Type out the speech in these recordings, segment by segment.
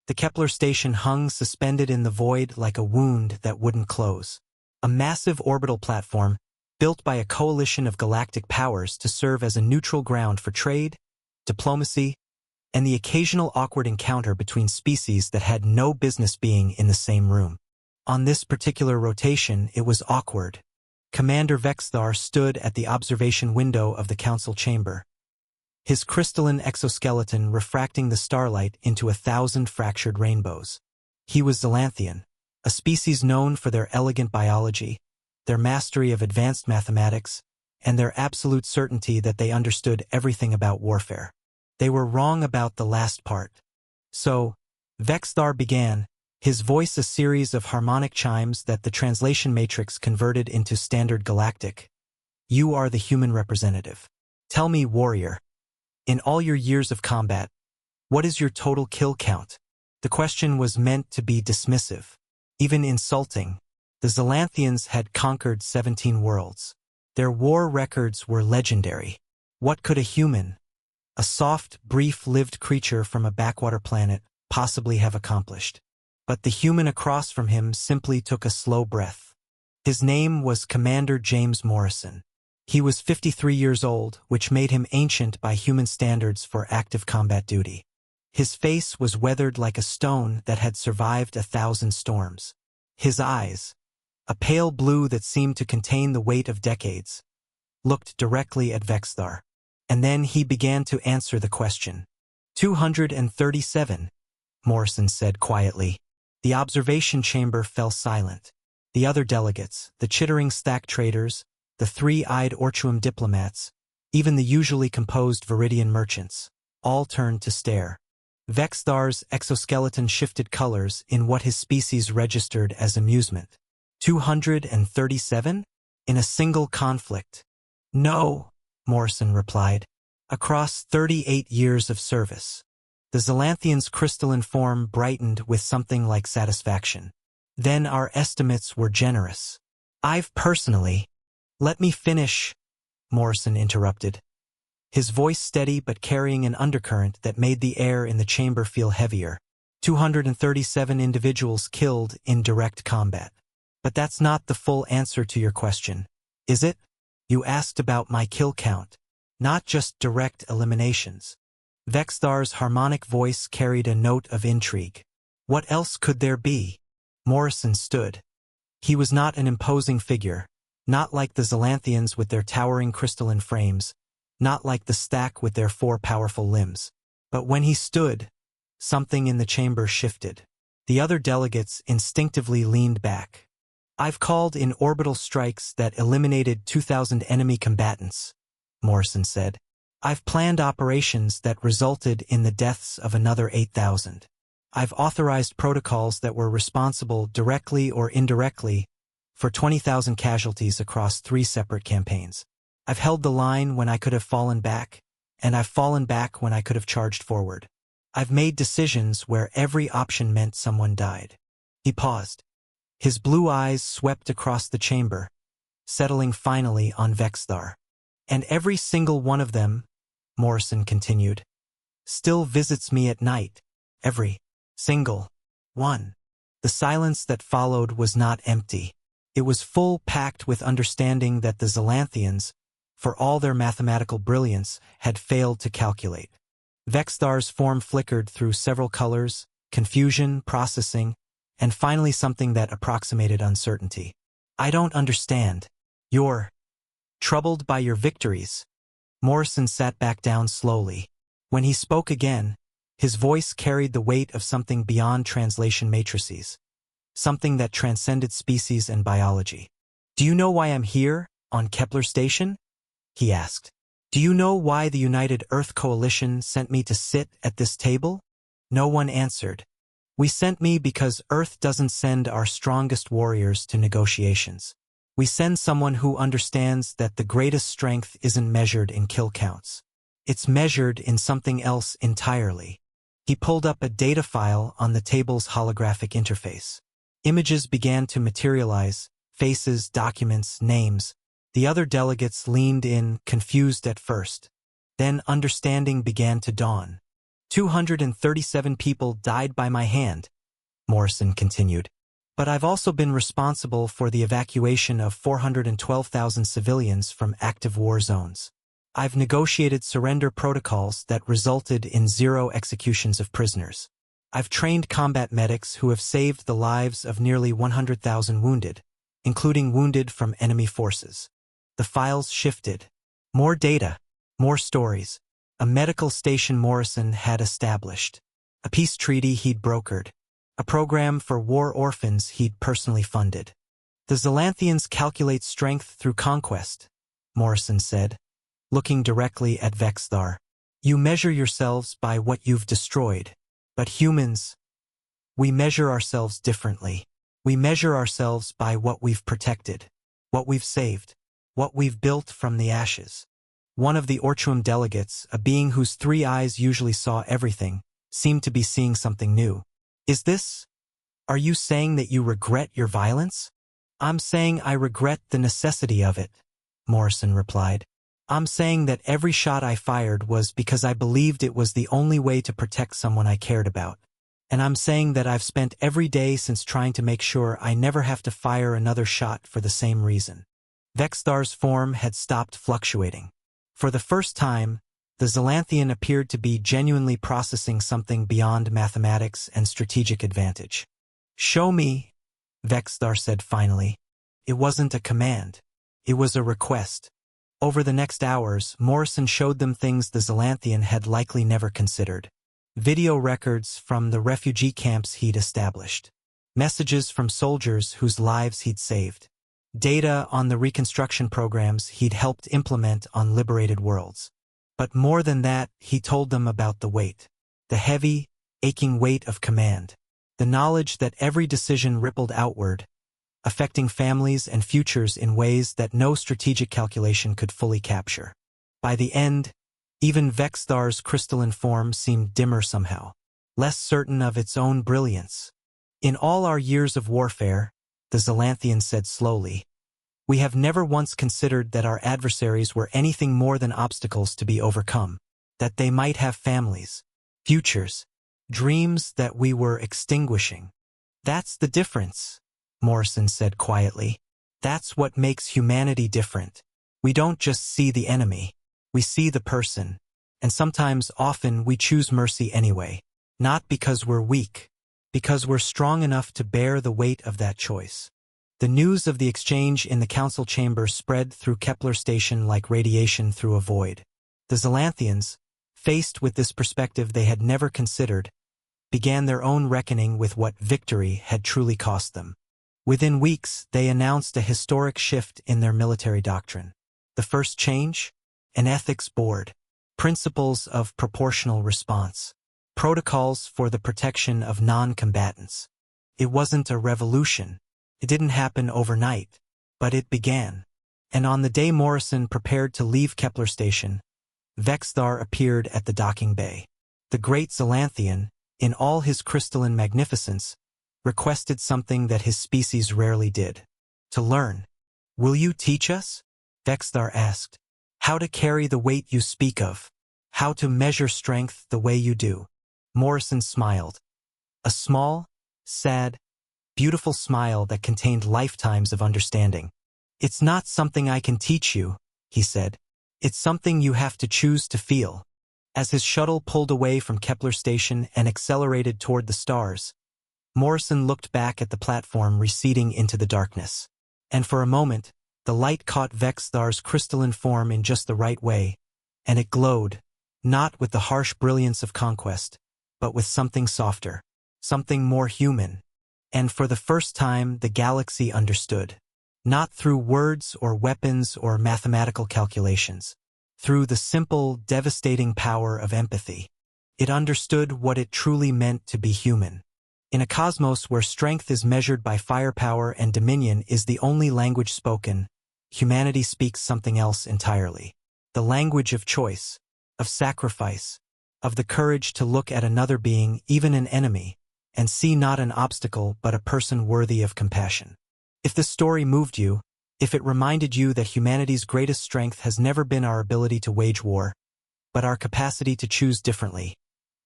The Kepler Station hung suspended in the void like a wound that wouldn't close. A massive orbital platform, built by a coalition of galactic powers to serve as a neutral ground for trade, diplomacy, and the occasional awkward encounter between species that had no business being in the same room. On this particular rotation, it was awkward. Commander Vexthar stood at the observation window of the council chamber, his crystalline exoskeleton refracting the starlight into 1,000 fractured rainbows. He was Zelanthian, a species known for their elegant biology, their mastery of advanced mathematics, and their absolute certainty that they understood everything about warfare. They were wrong about the last part. So, Vexthar began, his voice a series of harmonic chimes that the translation matrix converted into standard Galactic. You are the human representative. Tell me, warrior, in all your years of combat, what is your total kill count? The question was meant to be dismissive, even insulting. The Zelanthians had conquered 17 worlds. Their war records were legendary. What could a human, a soft, brief-lived creature from a backwater planet, possibly have accomplished? But the human across from him simply took a slow breath. His name was Commander James Morrison. He was 53 years old, which made him ancient by human standards for active combat duty. His face was weathered like a stone that had survived 1,000 storms. His eyes, a pale blue that seemed to contain the weight of decades, looked directly at Vexthar. And then he began to answer the question. 237, Morrison said quietly. The observation chamber fell silent. The other delegates, the chittering stack traders, the three-eyed Orchuum diplomats, even the usually composed Viridian merchants, all turned to stare. Vexthar's exoskeleton shifted colors in what his species registered as amusement. 237? In a single conflict? No, Morrison replied. Across 38 years of service. The Zelanthians' crystalline form brightened with something like satisfaction. Then our estimates were generous. I've personally... Let me finish, Morrison interrupted, his voice steady but carrying an undercurrent that made the air in the chamber feel heavier. 237 individuals killed in direct combat. But that's not the full answer to your question, is it? You asked about my kill count, not just direct eliminations. Vexthar's harmonic voice carried a note of intrigue. What else could there be? Morrison stood. He was not an imposing figure, not like the Zelanthians with their towering crystalline frames, not like the stack with their 4 powerful limbs. But when he stood, something in the chamber shifted. The other delegates instinctively leaned back. I've called in orbital strikes that eliminated 2,000 enemy combatants, Morrison said. I've planned operations that resulted in the deaths of another 8,000. I've authorized protocols that were responsible directly or indirectly for 20,000 casualties across 3 separate campaigns. I've held the line when I could have fallen back, and I've fallen back when I could have charged forward. I've made decisions where every option meant someone died. He paused. His blue eyes swept across the chamber, settling finally on Vexthar. And every single one of them, Morrison continued, still visits me at night. Every single one. The silence that followed was not empty. It was full-packed with understanding that the Zelanthians, for all their mathematical brilliance, had failed to calculate. Vexthar's form flickered through several colors, confusion, processing, and finally something that approximated uncertainty. I don't understand. You're troubled by your victories. Morrison sat back down slowly. When he spoke again, his voice carried the weight of something beyond translation matrices. Something that transcended species and biology. Do you know why I'm here, on Kepler Station? He asked. Do you know why the United Earth Coalition sent me to sit at this table? No one answered. We sent me because Earth doesn't send our strongest warriors to negotiations. We send someone who understands that the greatest strength isn't measured in kill counts. It's measured in something else entirely. He pulled up a data file on the table's holographic interface. Images began to materialize, faces, documents, names. The other delegates leaned in, confused at first. Then understanding began to dawn. 237 people died by my hand, Morrison continued. But I've also been responsible for the evacuation of 412,000 civilians from active war zones. I've negotiated surrender protocols that resulted in 0 executions of prisoners. I've trained combat medics who have saved the lives of nearly 100,000 wounded, including wounded from enemy forces. The files shifted. More data, more stories. A medical station Morrison had established. A peace treaty he'd brokered. A program for war orphans he'd personally funded. The Zelanthians calculate strength through conquest, Morrison said, looking directly at Vexthar. You measure yourselves by what you've destroyed. But humans, we measure ourselves differently. We measure ourselves by what we've protected, what we've saved, what we've built from the ashes. One of the Orchuum delegates, a being whose 3 eyes usually saw everything, seemed to be seeing something new. Are you saying that you regret your violence? I'm saying I regret the necessity of it, Morrison replied. I'm saying that every shot I fired was because I believed it was the only way to protect someone I cared about. And I'm saying that I've spent every day since trying to make sure I never have to fire another shot for the same reason. Vexthar's form had stopped fluctuating. For the first time, the Zelanthian appeared to be genuinely processing something beyond mathematics and strategic advantage. Show me, Vexthar said finally. It wasn't a command. It was a request. Over the next hours, Morrison showed them things the Zelanthian had likely never considered. Video records from the refugee camps he'd established. Messages from soldiers whose lives he'd saved. Data on the reconstruction programs he'd helped implement on liberated worlds. But more than that, he told them about the weight. The heavy, aching weight of command. The knowledge that every decision rippled outward, affecting families and futures in ways that no strategic calculation could fully capture. By the end, even Vexthar's crystalline form seemed dimmer somehow, less certain of its own brilliance. In all our years of warfare, the Zelanthian said slowly, we have never once considered that our adversaries were anything more than obstacles to be overcome, that they might have families, futures, dreams that we were extinguishing. That's the difference, Morrison said quietly. That's what makes humanity different. We don't just see the enemy. We see the person. And often we choose mercy anyway. Not because we're weak. Because we're strong enough to bear the weight of that choice. The news of the exchange in the council chamber spread through Kepler Station like radiation through a void. The Zelanthians, faced with this perspective they had never considered, began their own reckoning with what victory had truly cost them. Within weeks, they announced a historic shift in their military doctrine. The first change? An ethics board. Principles of proportional response. Protocols for the protection of non-combatants. It wasn't a revolution. It didn't happen overnight, but it began. And on the day Morrison prepared to leave Kepler Station, Vexthar appeared at the docking bay. The great Zelanthian, in all his crystalline magnificence, requested something that his species rarely did. To learn. Will you teach us? Vexthar asked. How to carry the weight you speak of. How to measure strength the way you do. Morrison smiled. A small, sad, beautiful smile that contained lifetimes of understanding. It's not something I can teach you, he said. It's something you have to choose to feel. As his shuttle pulled away from Kepler Station and accelerated toward the stars, Morrison looked back at the platform receding into the darkness. And for a moment, the light caught Vexthar's crystalline form in just the right way, and it glowed, not with the harsh brilliance of conquest, but with something softer, something more human. And for the first time, the galaxy understood. Not through words or weapons or mathematical calculations. Through the simple, devastating power of empathy. It understood what it truly meant to be human. In a cosmos where strength is measured by firepower and dominion is the only language spoken, humanity speaks something else entirely. The language of choice, of sacrifice, of the courage to look at another being, even an enemy, and see not an obstacle but a person worthy of compassion. If this story moved you, if it reminded you that humanity's greatest strength has never been our ability to wage war, but our capacity to choose differently,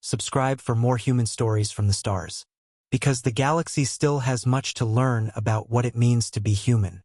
subscribe for more human stories from the stars. Because the galaxy still has much to learn about what it means to be human.